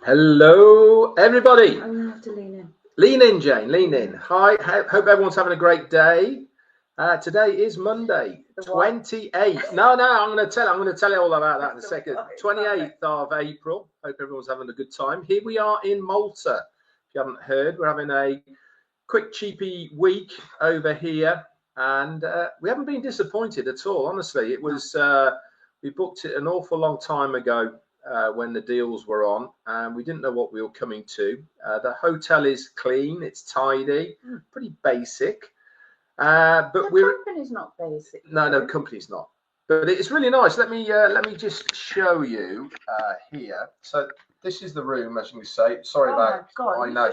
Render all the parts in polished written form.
Hello, everybody. I'm gonna have to lean in. Lean in, Jane. Lean in. Hi. Hope everyone's having a great day. Today is Monday, 28th. No, I'm going to tell you all about that in a second. 28th of April. Hope everyone's having a good time. Here we are in Malta. If you haven't heard, we're having a quick, cheapy week over here, and we haven't been disappointed at all. Honestly, it was. We booked it an awful long time ago. When the deals were on, and we didn't know what we were coming to. The hotel is clean, it's tidy, pretty basic. But the company's not basic. No, the company's not. But it's really nice. Let me just show you here. So this is the room, as you can say. Sorry about. God, I know.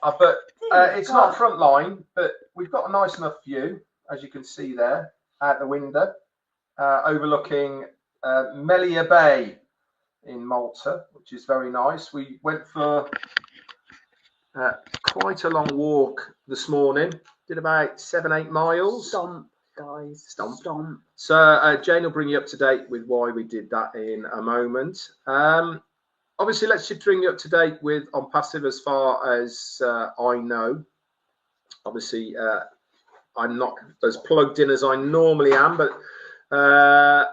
But it's not front line, but we've got a nice enough view, as you can see there, out the window, overlooking Melia Bay in Malta, which is very nice. We went for quite a long walk this morning. Did about 7-8 miles. Stomp, guys. Stomp. So Jane will bring you up to date with why we did that in a moment. Obviously, let's just bring you up to date with Onpassive as far as I know. Obviously, I'm not as plugged in as I normally am, but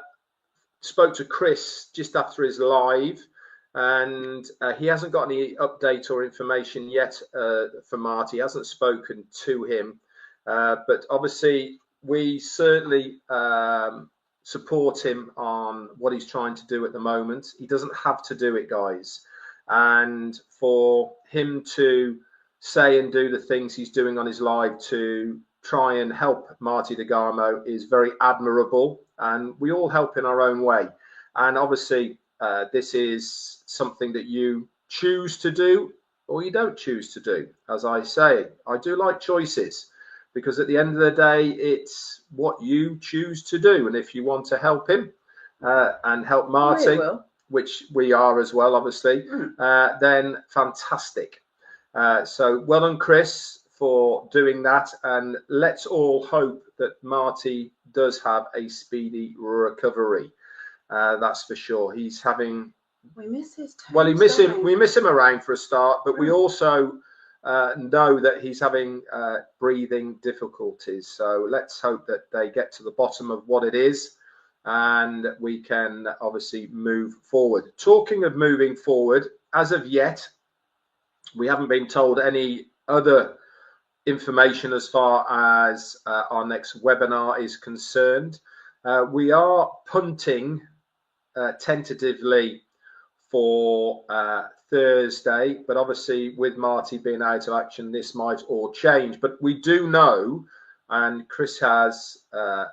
spoke to Chris just after his live, and he hasn't got any update or information yet for Marty. He hasn't spoken to him, but obviously we certainly support him on what he's trying to do at the moment. He doesn't have to do it, guys, and for him to say and do the things he's doing on his live to try and help Marty DeGarmo is very admirable, and we all help in our own way. And obviously this is something that you choose to do or you don't choose to do. As I say, I do like choices, because at the end of the day it's what you choose to do. And if you want to help him and help Marty, which we are as well, obviously, then fantastic. So well done, Chris, for doing that, and let's all hope that Marty does have a speedy recovery. That's for sure. He's having. We miss his toes, well, we miss him around for a start, but we also know that he's having breathing difficulties. So let's hope that they get to the bottom of what it is, and we can obviously move forward. Talking of moving forward, as of yet, we haven't been told any other information as far as our next webinar is concerned. We are punting tentatively for Thursday, but obviously with Marty being out of action, this might all change. But we do know, and Chris has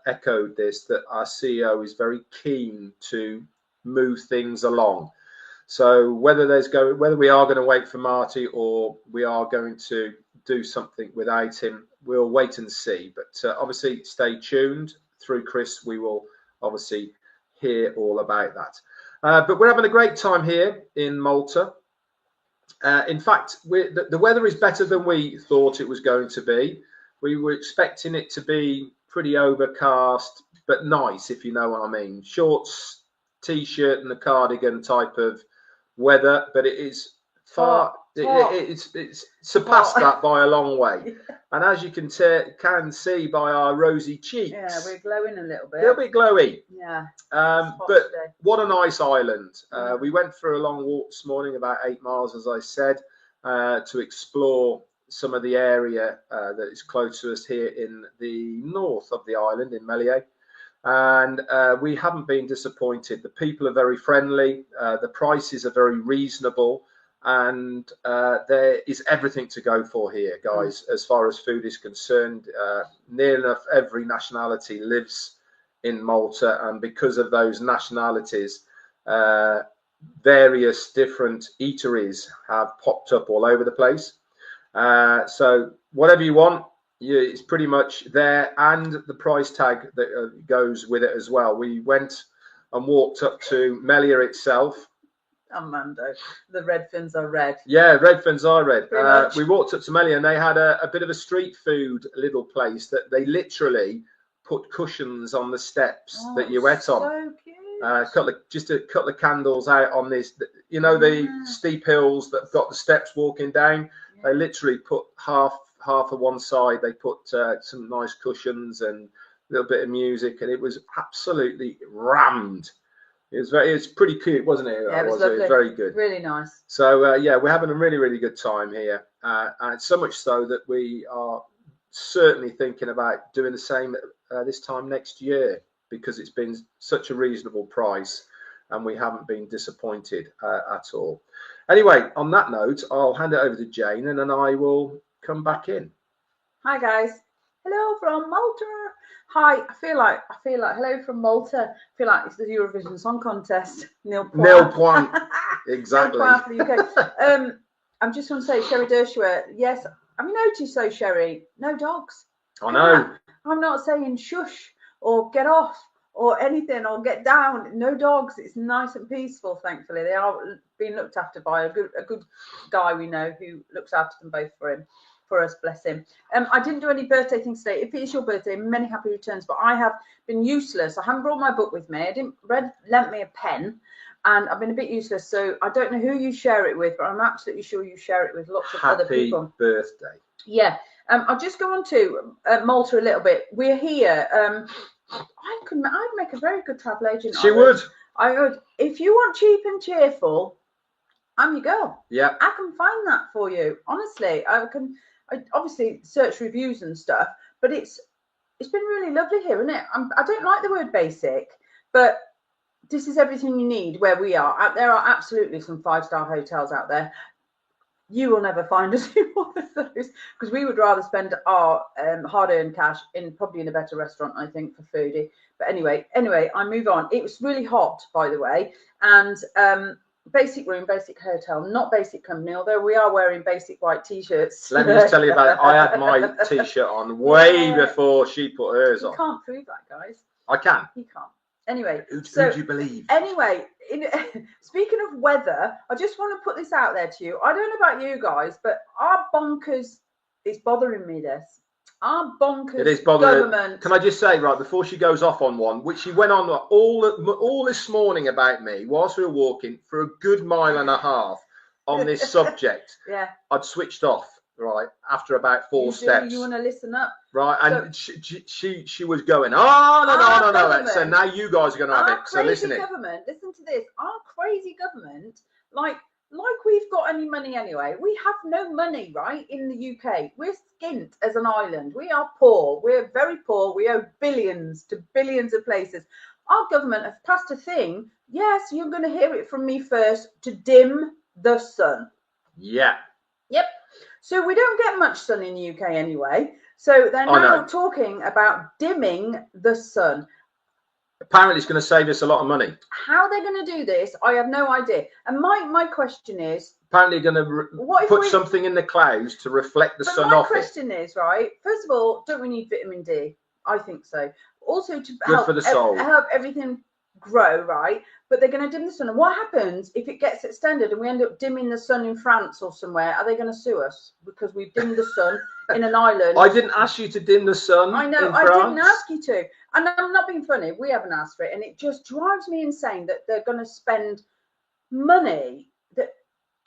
echoed this, that our CEO is very keen to move things along. So whether we are going to wait for Marty or we are going to do something without him, we'll wait and see. But obviously stay tuned. Through Chris, we will obviously hear all about that. But we're having a great time here in Malta. In fact, the weather is better than we thought it was going to be. We were expecting it to be pretty overcast, but nice, if you know what I mean. Shorts, t-shirt and a cardigan type of weather, but it is far. It's surpassed that by a long way. And as you can see by our rosy cheeks, we're glowing a little bit glowy. Yeah. But what a nice island. We went for a long walk this morning, about 8 miles, as I said, to explore some of the area that is close to us here in the north of the island in Melia. And we haven't been disappointed. The people are very friendly. The prices are very reasonable. And there is everything to go for here, guys, as far as food is concerned. Near enough every nationality lives in Malta, and because of those nationalities, various different eateries have popped up all over the place. So whatever you want, it's pretty much there, and the price tag that goes with it as well. We went and walked up to Melia itself. Armando, the Redferns are red. Yeah, Redferns are red. We walked up to Melia, and they had a bit of a street food little place that they literally put cushions on the steps that you ate on. So cute. Just a couple of candles out on this. you know, the steep hills that have got the steps walking down. Yeah. They literally put half of one side. They put some nice cushions and a little bit of music, and it was absolutely rammed. It's pretty cute, wasn't it? Yeah, it was lovely. lovely. Very good. Really nice. So yeah, we're having a really good time here, and so much so that we are certainly thinking about doing the same this time next year, because it's been such a reasonable price and we haven't been disappointed at all. Anyway, on that note, I'll hand it over to Jane and then I will come back in. Hi guys. Hello from Malta. Hi. I feel like hello from Malta. I feel like it's the Eurovision Song Contest. Nil point. Exactly. Nil point for the UK. I'm just going to say, Sherry Dershua. Yes. Have you noticed though, Sherry? No dogs. I know. I'm not saying shush or get off or anything or get down. No dogs. It's nice and peaceful. Thankfully, they are being looked after by a good guy we know who looks after them both for us, bless him. I didn't do any birthday things today. If it is your birthday, many happy returns. But I have been useless. I haven't brought my book with me. Red lent me a pen, and I've been a bit useless. So I don't know who you share it with, but I'm absolutely sure you share it with lots of other people. Happy birthday. Yeah. I'll just go on to Malta a little bit. We're here. I'd make a very good travel agent. She would. I would. If you want cheap and cheerful, I'm your girl. Yeah. I can find that for you. Honestly, I obviously search reviews and stuff, but it's been really lovely here, isn't it? I don't like the word basic, but this is everything you need where we are. There are absolutely some 5-star hotels out there. You will never find us in one of those, because we would rather spend our hard-earned cash probably in a better restaurant, I think, for foodie. But anyway, I move on. It was really hot, by the way, and basic room, basic hotel, not basic company, although we are wearing basic white t-shirts. Let me just tell you about it. I had my t-shirt on way before she put hers on. You can't prove that, guys. I can. You can't. Anyway, who do you believe? Anyway, speaking of weather, I just want to put this out there to you. I don't know about you guys, but our bonkers is bothering me. Our bonkers it is bothering. Government. Can I just say, right before she goes off on one, which she went on all this morning about me whilst we were walking for a good 1.5 miles on this subject. Yeah. I'd switched off. Right after about 4 steps. You want to listen up, right? And so, she was going on and on and on. So now you guys are going to have it. So listen to this. Our crazy government, like we've got any money anyway. We have no money, right? In the UK, we're skint as an island. We are poor. We're very poor. We owe billions to billions of places. Our government have passed a thing. Yes, you're going to hear it from me first. To dim the sun. Yeah. Yep. So we don't get much sun in the UK anyway. So they're now talking about dimming the sun. Apparently it's going to save us a lot of money. How they're going to do this, I have no idea. And my question is... Apparently going to put something in the clouds to reflect the sun off it. My question is, right, first of all, don't we need vitamin D? I think so. Also to help everything grow, right? But they're going to dim the sun. And what happens if it gets extended and we end up dimming the sun in France or somewhere? Are they going to sue us because we've dimmed the sun in an island? I didn't ask you to dim the sun. I know, I didn't ask you to. And I'm not being funny. We haven't asked for it. And it just drives me insane that they're going to spend money that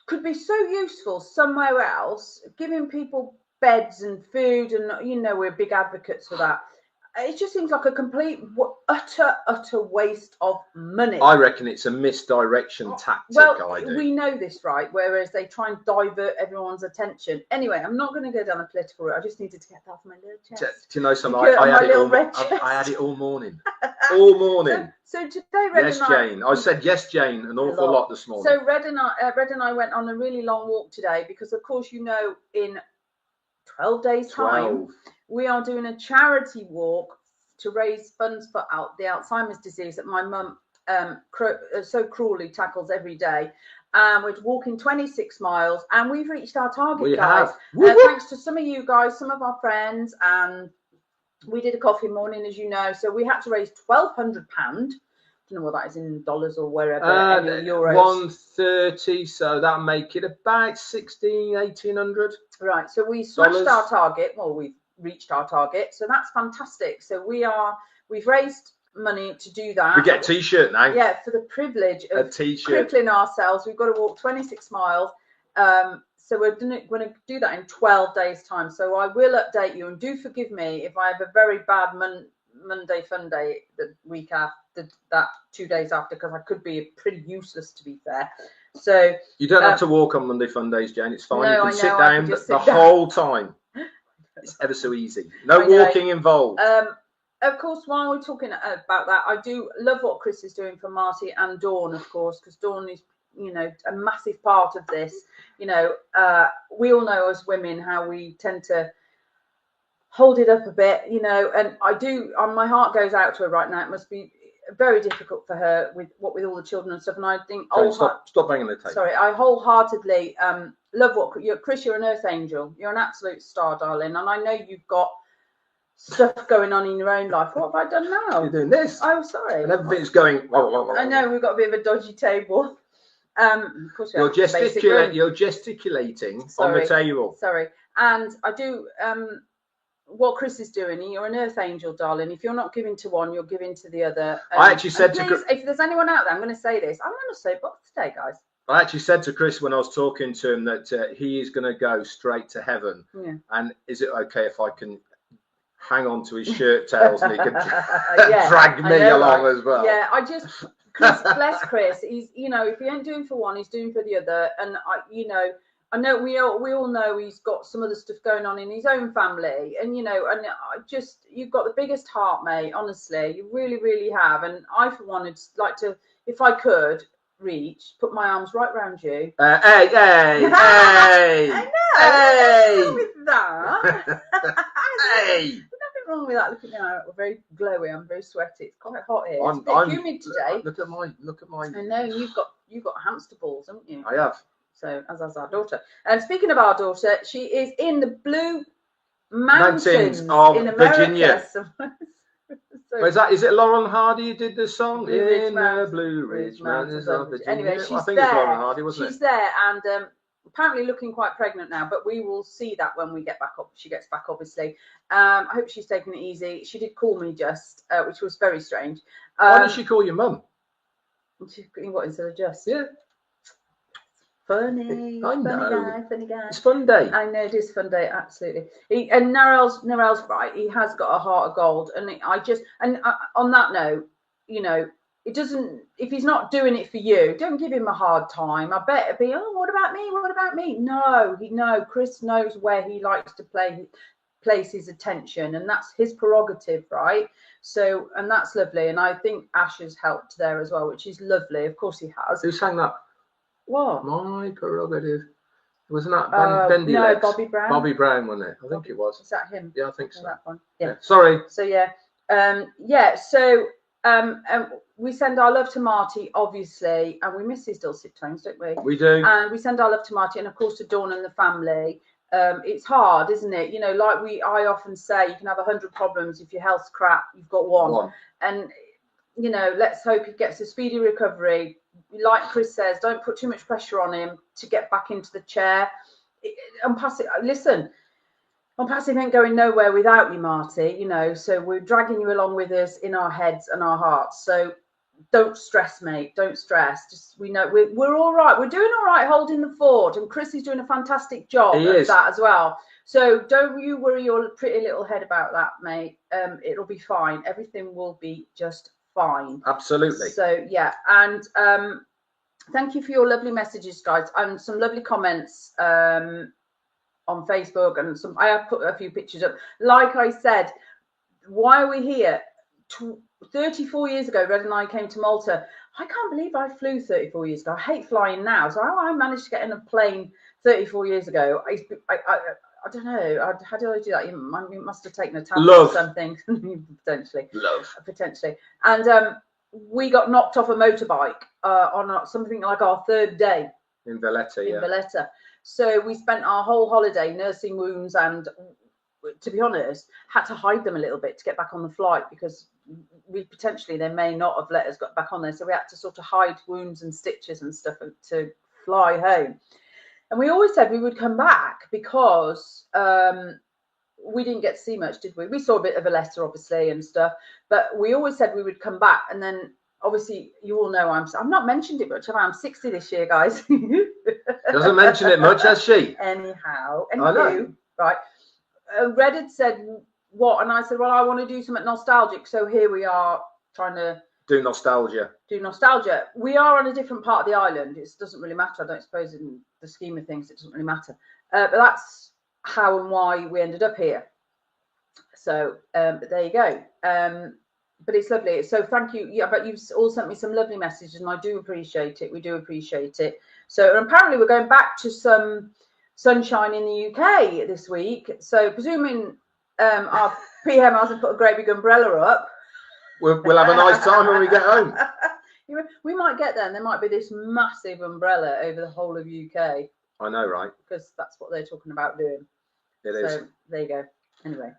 could be so useful somewhere else, giving people beds and food. And, you know, we're big advocates for that. It just seems like a complete, utter waste of money. I reckon it's a misdirection tactic. Well, we know this, right? Whereas they try and divert everyone's attention. Anyway, I'm not going to go down a political route. I just needed to get that off my little chest. Do you know something? I had it all morning. All morning. So today, Red yes, and I, Jane. I said yes, Jane, an awful lot this morning. So Red and I went on a really long walk today because, of course, you know, in 12 days' time, we are doing a charity walk to raise funds for the Alzheimer's disease that my mum so cruelly tackles every day. We're walking 26 miles and we've reached our target, guys. Thanks to some of you guys, some of our friends, and we did a coffee morning, as you know. So we had to raise £1,200. I don't know what that is in dollars or wherever, euros. 130, so that'll make it about 1,800. Right, so we smashed our target. Well, we've reached our target, so that's fantastic. So we've raised money to do that. We get a t-shirt now. Yeah, for the privilege of a t-shirt. crippling ourselves. We've got to walk 26 miles. So we're going to do that in 12 days' time. So I will update you, and do forgive me if I have a very bad Monday fun day the week after that, 2 days after, because I could be pretty useless, to be fair. So you don't have to walk on Monday fun days, Jane. It's fine. No, you can sit down the down. whole time. It's ever so easy. No walking involved. Of course, while we're talking about that, I do love what Chris is doing for Marty and Dawn, of course, because Dawn is, you know, a massive part of this. You know, we all know as women how we tend to hold it up a bit, you know, and I do, my heart goes out to her right now. It must be very difficult for her with all the children and stuff. And I think, stop banging the table. Sorry, I wholeheartedly love what Chris, you're an earth angel. You're an absolute star, darling. And I know you've got stuff going on in your own life. What have I done now? You're doing this. Oh, sorry. And everything's going. I know, we've got a bit of a dodgy table. Of course you're gesticulating on the table. Sorry. And I do what Chris is doing. You're an earth angel, darling. If you're not giving to one, you're giving to the other. I actually said to Chris, if there's anyone out there, I'm going to say this. I'm going to say box today, guys. I actually said to Chris when I was talking to him that he is going to go straight to heaven. Yeah. And is it okay if I can hang on to his shirt tails and he can drag me along as well? Yeah, Chris, bless Chris. He's, you know, if he ain't doing for one, he's doing for the other. And I know we all know he's got some other stuff going on in his own family, and you know, and you've got the biggest heart, mate. Honestly, you really, really have. And I, for one, would like to, if I could put my arms right around you. Hey! I know. Hey! What's wrong with that? Hey! Nothing wrong with that. Look at me now. We're very glowy. I'm very sweaty. It's quite hot here. It's a bit humid today. Look at mine. I know you've got hamster balls, haven't you? I have. So, as has our daughter. And speaking of our daughter, she is in the Blue Mountains of in America. Virginia. So, is it Lauren Hardy who did the song? Blue Ridge in the Blue Ridge Mountains of Virginia. Anyway, I think it's Lauren Hardy, wasn't it? She's there, and apparently looking quite pregnant now, but we will see that when we get back up. She gets back, obviously. I hope she's taking it easy. She did call me just, which was very strange. Why did she call your mum? What, instead of just? Yeah. Funny guy. It's fun day. I know, it is fun day, absolutely. And Narelle's right. He has got a heart of gold, and on that note, you know, it doesn't. If he's not doing it for you, don't give him a hard time. I bet it'd be, oh, what about me? What about me? No, Chris knows where he likes to place his attention, and that's his prerogative, right? So, and that's lovely. And I think Ash has helped there as well, which is lovely. Of course, he has. Who sang that? What? My prerogative. Wasn't that Bendy no, Legs? Bobby Brown. Bobby Brown, wasn't it? I think it was. Is that him? Yeah, I think so. That one. Yeah. Sorry. So yeah, So we send our love to Marty, obviously, and we miss his dulcet tones, don't we? We do. And we send our love to Marty, and of course to Dawn and the family. It's hard, isn't it? You know, like I often say, you can have 100 problems. If your health's crap, you've got one. And you know, let's hope he gets a speedy recovery. Like Chris says, don't put too much pressure on him to get back into the chair. Onpassive ain't going nowhere without you, Marty, you know, so we're dragging you along with us in our heads and our hearts. So don't stress, mate. Don't stress. Just, we know we're all right. We're doing all right holding the fort, and Chris is doing a fantastic job of that as well. So don't you worry your pretty little head about that, mate. It'll be fine. Everything will be just fine. Absolutely. So yeah, and thank you for your lovely messages, guys, and some lovely comments on Facebook, and I have put a few pictures up. Like I said, why are we here? 34 years ago, Red and I came to Malta. I can't believe I flew 34 years ago. I hate flying now. So how I managed to get in a plane 34 years ago, I don't know. How did I do that? You must have taken a tablet or something. Potentially. Potentially. And we got knocked off a motorbike on something like our third day. In Valletta, Valletta. So we spent our whole holiday nursing wounds, and to be honest, had to hide them a little bit to get back on the flight, because they may not have let us get back on there. So we had to sort of hide wounds and stitches and stuff to fly home. And we always said we would come back because we didn't get to see much, did we? We saw a bit of a letter, obviously, and stuff, but we always said we would come back. And then obviously you all know I've not mentioned it much, have I? I'm 60 this year, guys. Doesn't mention it much, has she? Anyhow, I know. right. Red had said what, and I said, well, I want to do something nostalgic. So here we are trying to do nostalgia. We are on a different part of the island. It doesn't really matter. I don't suppose in the scheme of things it doesn't really matter. But that's how and why we ended up here. So but there you go. But it's lovely. So thank you. Yeah, but you've all sent me some lovely messages, and I do appreciate it. We do appreciate it. So apparently we're going back to some sunshine in the UK this week. So presuming our PM hasn't put a great big umbrella up, we'll have a nice time when we get home. We might get there, and there might be this massive umbrella over the whole of UK. I know, right? Because that's what they're talking about doing. It is. So there you go. Anyway.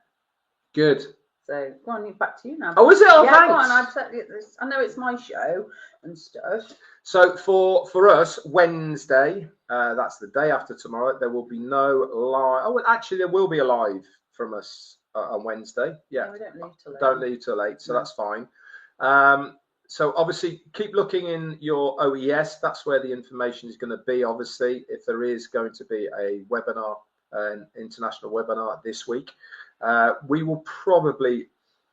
Good. So go on, back to you now. Oh, is it? Oh, yeah, thanks. Go on, I know it's my show and stuff. So for us, Wednesday, that's the day after tomorrow, there will be no live. Oh, well, actually, there will be a live from us on Wednesday. Yeah, we don't leave till late. Don't leave till late, so that's fine. So obviously, keep looking in your OES. That's where the information is going to be. Obviously, if there is going to be a webinar, an international webinar this week, we will probably,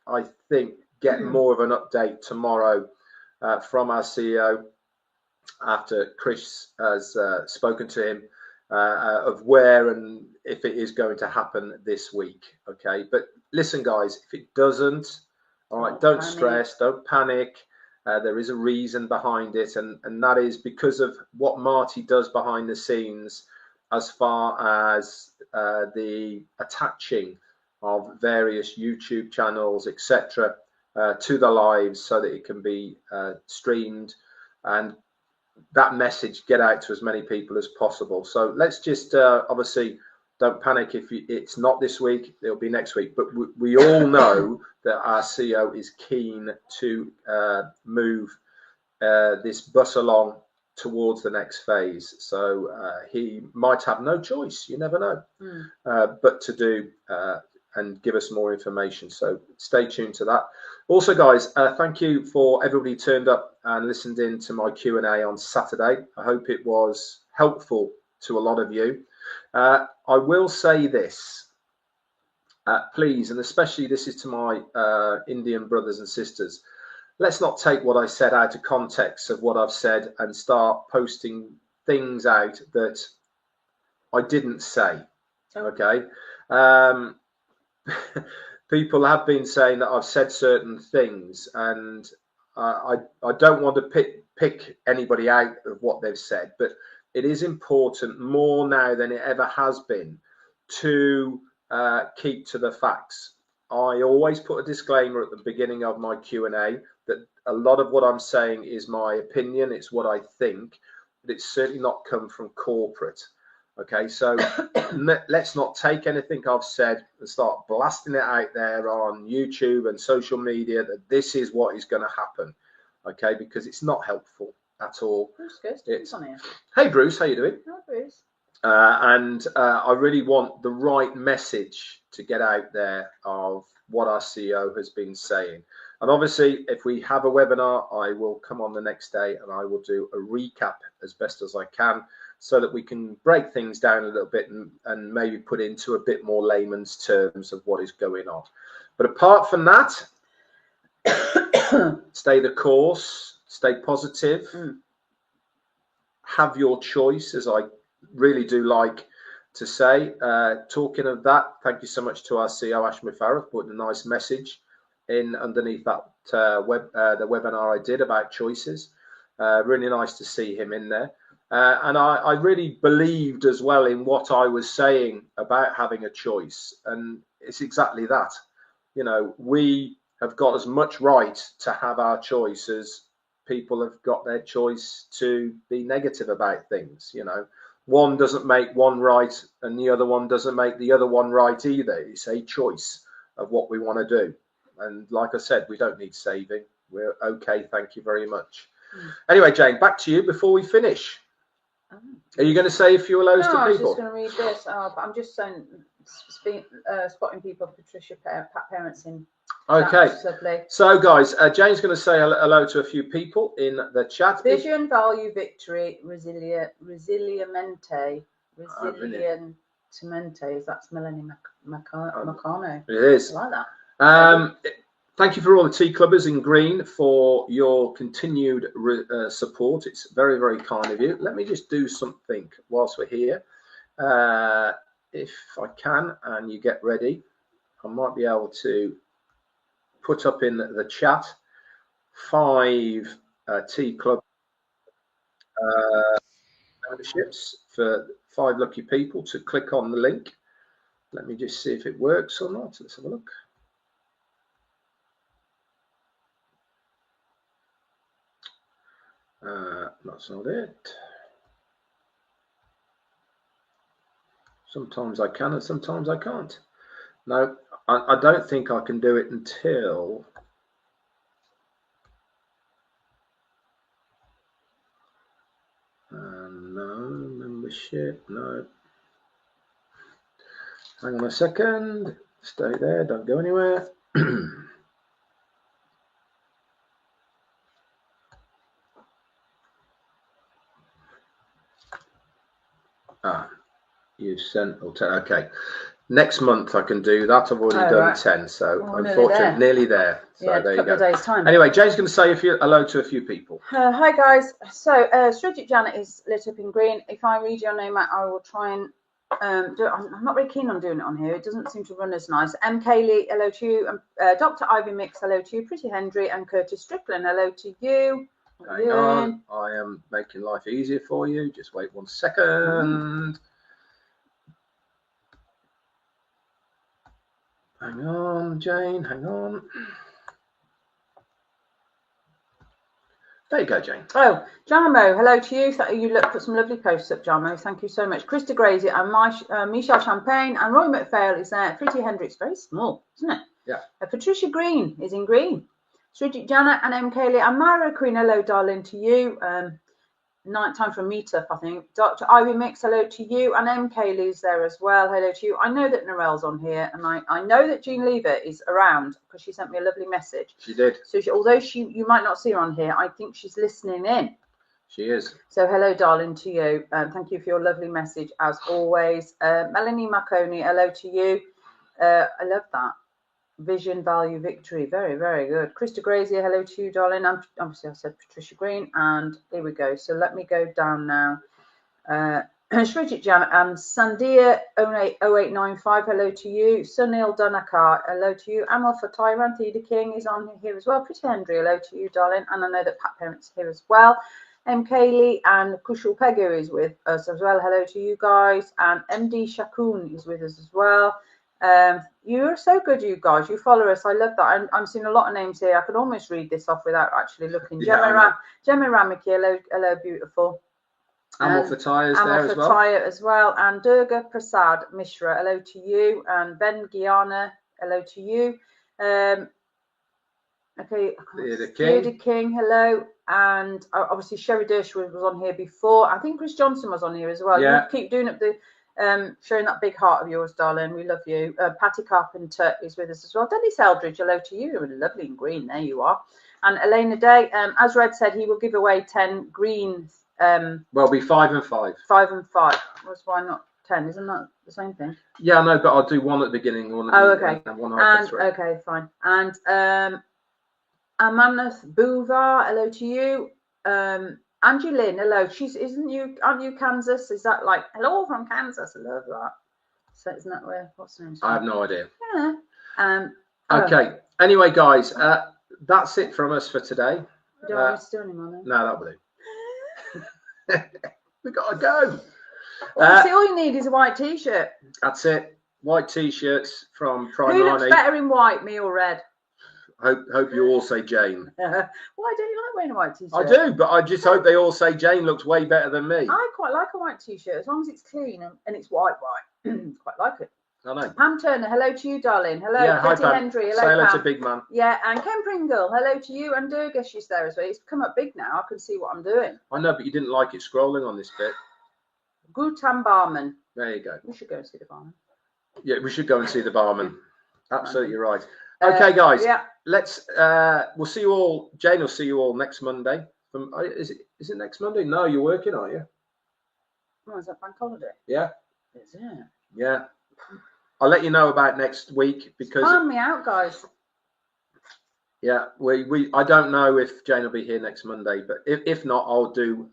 I think, get more of an update tomorrow from our CEO after Chris has spoken to him of where and if it is going to happen this week. Okay, but listen, guys, if it doesn't, all right, don't stress, don't panic. There is a reason behind it, and that is because of what Marty does behind the scenes as far as the attaching of various YouTube channels, etc., to the lives so that it can be streamed and that message get out to as many people as possible. So let's just obviously don't panic if it's not this week, it'll be next week. But we all know that our CEO is keen to move this bus along towards the next phase. So he might have no choice, you never know, but to do and give us more information. So stay tuned to that. Also, guys, thank you for everybody who turned up and listened in to my Q&A on Saturday. I hope it was helpful to a lot of you. I will say this, please, and especially this is to my Indian brothers and sisters. Let's not take what I said out of context of what I've said and start posting things out that I didn't say. Okay. People have been saying that I've said certain things, and I don't want to pick anybody out of what they've said, but it is important more now than it ever has been to keep to the facts. I always put a disclaimer at the beginning of my Q&A that a lot of what I'm saying is my opinion, it's what I think, but it's certainly not come from corporate. Okay, so let's not take anything I've said and start blasting it out there on YouTube and social media that this is what is going to happen. Okay, because it's not helpful at all. Bruce goes to Bruce on here. Hey Bruce, how you doing? Hi Bruce. And I really want the right message to get out there of what our CEO has been saying. And obviously, if we have a webinar, I will come on the next day and I will do a recap as best as I can so that we can break things down a little bit and maybe put into a bit more layman's terms of what is going on. But apart from that, stay the course, stay positive, have your choice, as I really do like to say. Talking of that, thank you so much to our CEO Ashmi Farah, putting a nice message in underneath that the webinar I did about choices. Really nice to see him in there. And I really believed as well in what I was saying about having a choice, and it's exactly that. You know, we have got as much right to have our choice as people have got their choice to be negative about things. You know, one doesn't make one right and the other one doesn't make the other one right either. It's a choice of what we want to do. And like I said, we don't need saving. We're okay. Thank you very much. Anyway, Jane, back to you before we finish. Oh. Are you going to say a few hellos to I was people? just going to read this. But I'm just saying, spotting people. Patricia, Pat Parents in. Okay. Lovely. So, guys, Jane's going to say hello to a few people in the chat. Vision, value, victory, resiliamente. That's Melanie Macano. It is. I like that. Thank you for all the tea clubbers in green for your continued support. It's very, very kind of you. Let me just do something whilst we're here. If I can, and you get ready, I might be able to put up in the chat 5 tea club memberships for 5 lucky people to click on the link. Let me just see if it works or not. Let's have a look. That's not it. Sometimes I can and sometimes I can't. No, I don't think I can do it until no membership. No, hang on a second. Stay there. Don't go anywhere. You sent. Okay. Next month I can do that. I've already done 10, so unfortunately, nearly there. So yeah, there you go. Days time. Anyway, Jane's going to say hello to a few people. Hi guys. So Strategic Janet is lit up in green. If I read your name out, I will try and do it. I'm not very keen on doing it on here. It doesn't seem to run as nice. M. Kaylee, hello to you. Dr. Ivy Mix, hello to you. Pretty Hendry and Curtis Strickland, hello to you. Hang on. I am making life easier for you. Just wait 1 second. Hang on, Jane, hang on. There you go, Jane. Oh, Jamo, hello to you. You put some lovely posts up, Jamo. Thank you so much. Krista Gracie and Michelle Champagne and Roy McPhail is there. Pretty Hendricks, very small, isn't it? Yeah. Patricia Green is in green. Sridget Janet and M. Kaylee and Myra Queen, hello, darling, to you. Night time for a meetup, I think. Dr. Ivy Mix, hello to you. And M. Kaylee's there as well. Hello to you. I know that Narelle's on here, and I know that Jean Lever is around because she sent me a lovely message. She did. So although you might not see her on here, I think she's listening in. She is. So hello, darling, to you. Thank you for your lovely message as always. Melanie Marconi, hello to you. I love that. Vision, value, victory. Very, very good. Krista Grazier, hello to you, darling. Obviously, I said Patricia Green, and here we go. So let me go down now. Shrijit Jan and Sandia 0895, hello to you. Sunil Danakar, hello to you. Amal for Tyrant, Theda King is on here as well. Pretty Hendry, hello to you, darling. And I know that Pat Parent's here as well. M. Kaylee and Kushal Pegu is with us as well. Hello to you guys. And MD Shakun is with us as well. You're so good, you guys. You follow us. I love that. I'm seeing a lot of names here. I could almost read this off without actually looking. Yeah, Gemma Ramiki, hello, beautiful. Amal Fataya is there as well. Fataya as well. And Durga Prasad Mishra, hello to you. And Ben Giana, hello to you. Okay, Theodore King, hello. And obviously Sherry Dershwood was on here before. I think Chris Johnson was on here as well. Yeah. You keep doing up the showing that big heart of yours, darling. We love you. Patty Carpenter is with us as well. Dennis Eldridge, hello to you. You're lovely and green. There you are. And Elena Day, as Red said, he will give away 10 green. Well, it'll be 5 and 5. 5 and 5. Why not 10? Isn't that the same thing? Yeah, no, but I'll do one at the beginning, one at the okay. And one after 3. Okay, fine. And Amaneth Bouvard, hello to you. Angie Lynn, hello. Aren't you Kansas? Is that like hello from Kansas? I love that. So isn't that where what's the name? I have no idea. Yeah. Okay. Anyway, guys, that's it from us for today. Do I still anymore? No, that'll do. We gotta go. All you need is a white t-shirt. That's it. White t-shirts from Primani. Who looks better in white, me or Red? Hope you all say Jane. Why don't you like wearing a white t-shirt? I do, but I just hope they all say Jane looks way better than me. I quite like a white t-shirt as long as it's clean and it's white. Quite like it. I know. Pam Turner, hello to you, darling. Hello, yeah, Betty hi, Hendry. Hello, say hello Pam. to Big Man. Yeah, and Ken Pringle, hello to you. And Durga, she's there as well. It's come up big now. I can see what I'm doing. I know, but you didn't like it scrolling on this bit. Gutam Barman. There you go. We should go and see the barman. Yeah, we should go and see the barman. Absolutely right. Okay, guys. Yeah. Let's. We'll see you all. Jane will see you all next Monday. Is it next Monday? No, you're working, aren't you? Oh, is that bank holiday? Yeah. Is it? Yeah. I'll let you know about next week because. Find me out, guys. Yeah, I don't know if Jane will be here next Monday, but if not, I'll do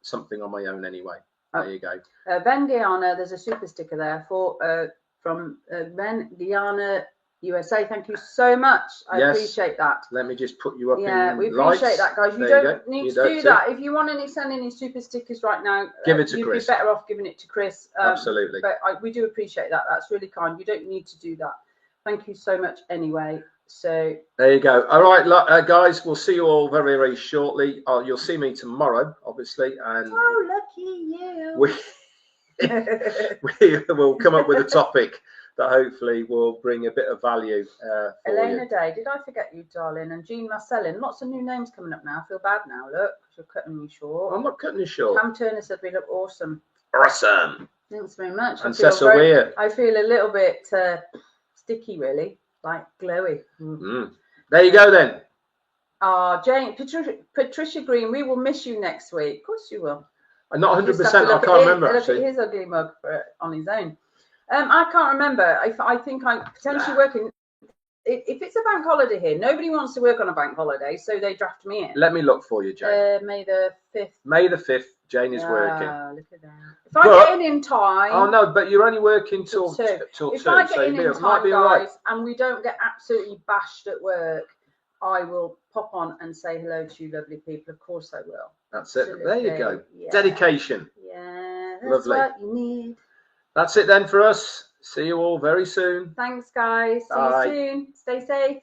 something on my own anyway. There you go. Ben Guyana, there's a super sticker there from Ben Guyana, USA. Thank you so much. I appreciate that. Let me just put you up. Yeah, we appreciate that, guys. You don't need to do that. If you want to send any super stickers right now, give it to Chris. You'd be better off giving it to Chris. Absolutely. But we do appreciate that. That's really kind. You don't need to do that. Thank you so much anyway. So there you go. All right, guys, we'll see you all very, very shortly. You'll see me tomorrow, obviously, and lucky you. We will come up with a topic that hopefully will bring a bit of value for Elena Day, did I forget you, darling? And Jean Marcellin, lots of new names coming up now. I feel bad now. Look, you're cutting me short. I'm not cutting you short. Cam Turner said we look awesome. Awesome. Thanks very much. And Cecil Weir. I feel a little bit sticky, really. Like glowy. There you go then. Jane, Patricia Green, we will miss you next week. Of course you will. I'm not 100%. I can't remember actually. Look at his ugly mug on his own. I can't remember. I think I'm potentially working. If it's a bank holiday here, nobody wants to work on a bank holiday, so they draft me in. Let me look for you, Jane. May the 5th. May the 5th, Jane is working. Look at that. If I get in time. Oh no, but you're only working till 2. If I get in time, guys, and we don't get absolutely bashed at work, I will pop on and say hello to you lovely people. Of course I will. That's it. There you go. Yeah. Dedication. Yeah, that's lovely. What you need. That's it then for us. See you all very soon. Thanks, guys. Bye. See you soon. Stay safe.